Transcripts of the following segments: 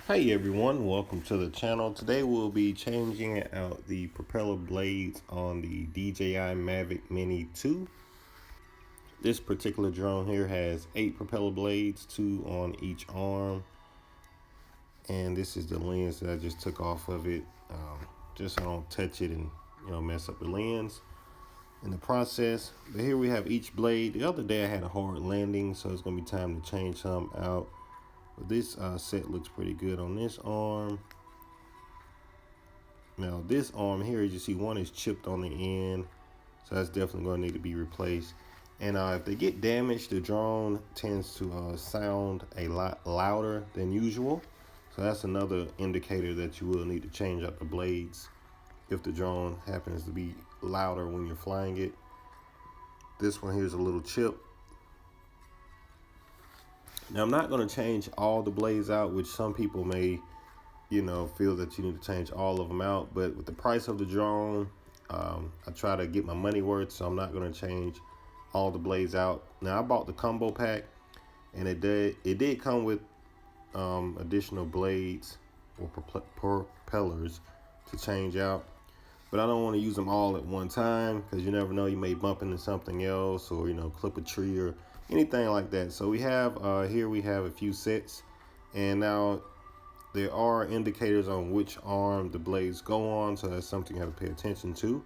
Hey everyone, welcome to the channel. Today we'll be changing out the propeller blades on the DJI Mavic Mini 2. This particular drone here has 8 propeller blades, 2 on each arm. And this is the lens that I just took off of it, just so I don't touch it and mess up the lens in the process. But here we have each blade. The other day I had a hard landing, so it's going to be time to change some out. But this set looks pretty good on this arm. Now this arm here, as you see, one is chipped on the end, so that's definitely going to need to be replaced. And if they get damaged, the drone tends to sound a lot louder than usual. So that's another indicator that you will need to change out the blades if the drone happens to be louder when you're flying it. This one here is a little chip. Now I'm not going to change all the blades out, which some people may feel that you need to change all of them out. But with the price of the drone, I try to get my money worth, so I'm not going to change all the blades out. Now I bought the combo pack, and it did come with additional blades or propellers to change out. But I don't want to use them all at one time, because you never know, you may bump into something else, or clip a tree or anything like that. So we have here we have a few sets, and now there are indicators on which arm the blades go on, so that's something you have to pay attention to.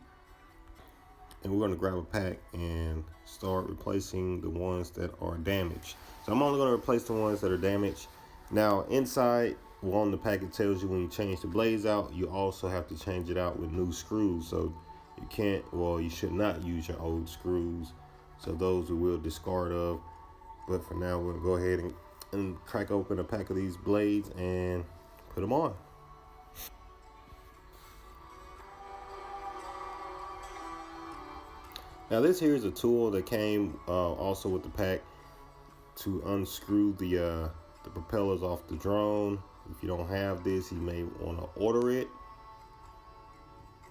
And we're going to grab a pack and start replacing the ones that are damaged. So I'm only going to replace the ones that are damaged. Now inside, on the pack, it tells you when you change the blades out, you also have to change it out with new screws. So you should not use your old screws. So those we will discard of. But for now, we'll go ahead and crack open a pack of these blades and put them on. Now this here is a tool that came also with the pack to unscrew the propellers off the drone. If you don't have this, you may want to order it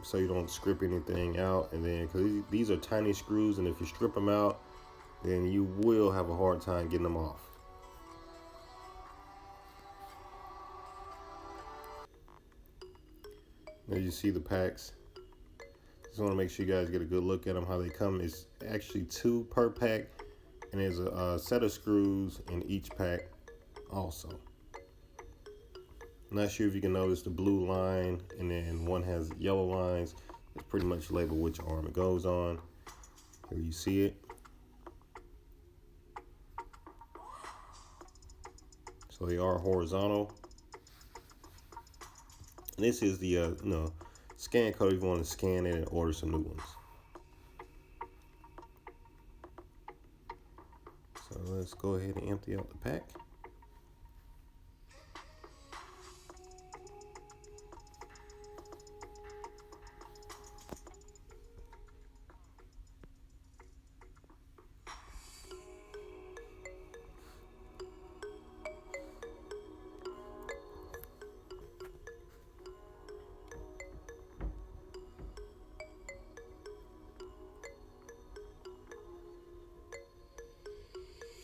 so you don't strip anything out. And then, because these are tiny screws, and if you strip them out, then you will have a hard time getting them off. Now you see the packs. Just want to make sure you guys get a good look at them, how they come. It's actually 2 per pack, and there's a set of screws in each pack also. I'm not sure if you can notice the blue line, and then one has yellow lines. It's pretty much labeled which arm it goes on. Here you see it. So they are horizontal. And this is the scan code if you want to scan it and order some new ones. So let's go ahead and empty out the pack.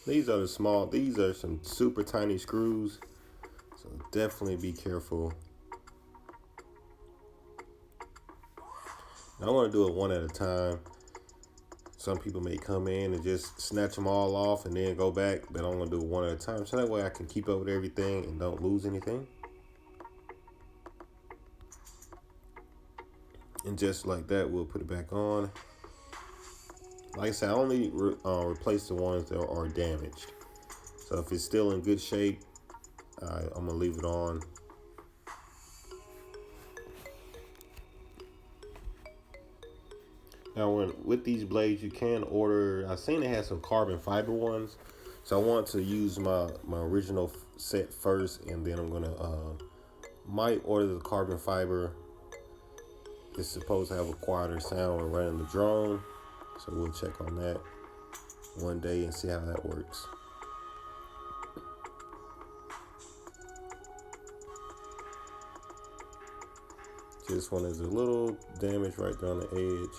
These are some super tiny screws, so definitely be careful. Now, I want to do it one at a time. Some people may come in and just snatch them all off and then go back, but I'm going to do it one at a time, so that way I can keep up with everything and don't lose anything. And just like that, we'll put it back on. Like I said, I only replace the ones that are damaged. So if it's still in good shape, I'm going to leave it on. Now, with these blades, you can order, I've seen it has some carbon fiber ones. So I want to use my original set first, and then I'm going to, might order the carbon fiber. It's supposed to have a quieter sound when running the drone. So we'll check on that one day and see how that works. This one is a little damaged right there on the edge.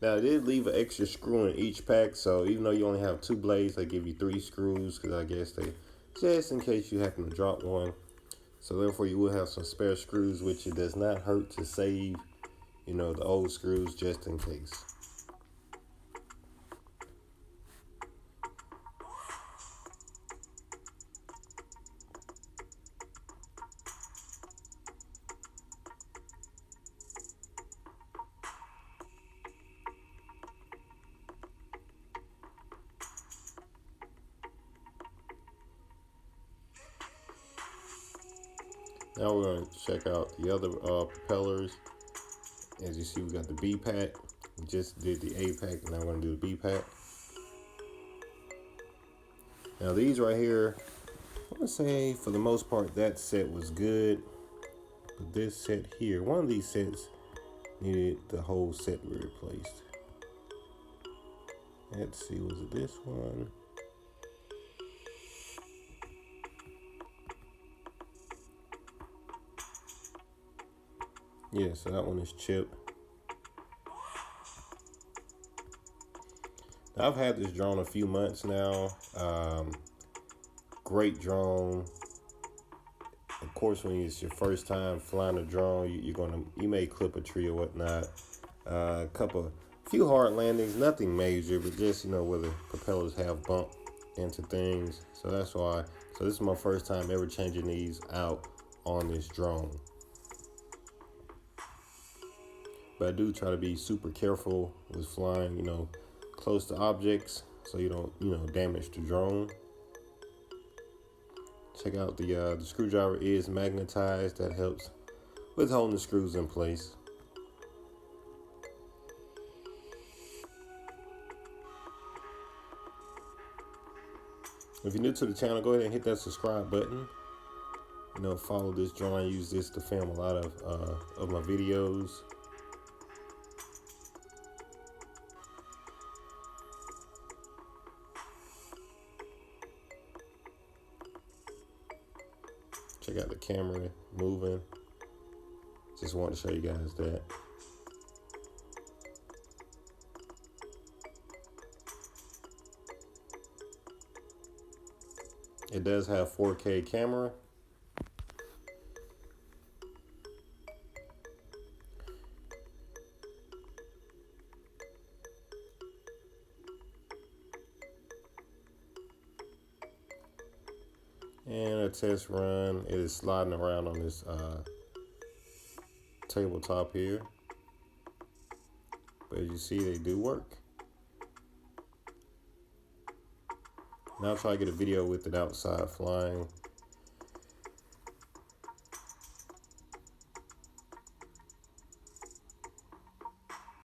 Now, they did leave an extra screw in each pack, so even though you only have 2 blades, they give you 3 screws, because I guess they, just in case you happen to drop one. So therefore, you will have some spare screws, which it does not hurt to save, you know, the old screws just in case. Now we're going to check out the other propellers. As you see, we got the B pack. We just did the A pack, and now we're going to do the B pack. Now these right here, I want to say for the most part that set was good. But this set here, one of these sets needed the whole set replaced. Let's see, was it this one? Yeah, so that one is chipped. Now, I've had this drone a few months now. Great drone. Of course, when it's your first time flying a drone, you may clip a tree or whatnot. A few hard landings, nothing major, but just, you know, where the propellers have bumped into things. So that's why. So this is my first time ever changing these out on this drone. But I do try to be super careful with flying, you know, close to objects, so you don't, you know, damage the drone. Check out the screwdriver is magnetized. That helps with holding the screws in place. If you're new to the channel, go ahead and hit that subscribe button. You know, follow this drone. I use this to film a lot of my videos. Check out the camera moving. Just wanted to show you guys that. It does have 4K camera. And a test run. It is sliding around on this tabletop here. But as you see, they do work. Now I'll try to get a video with it outside flying.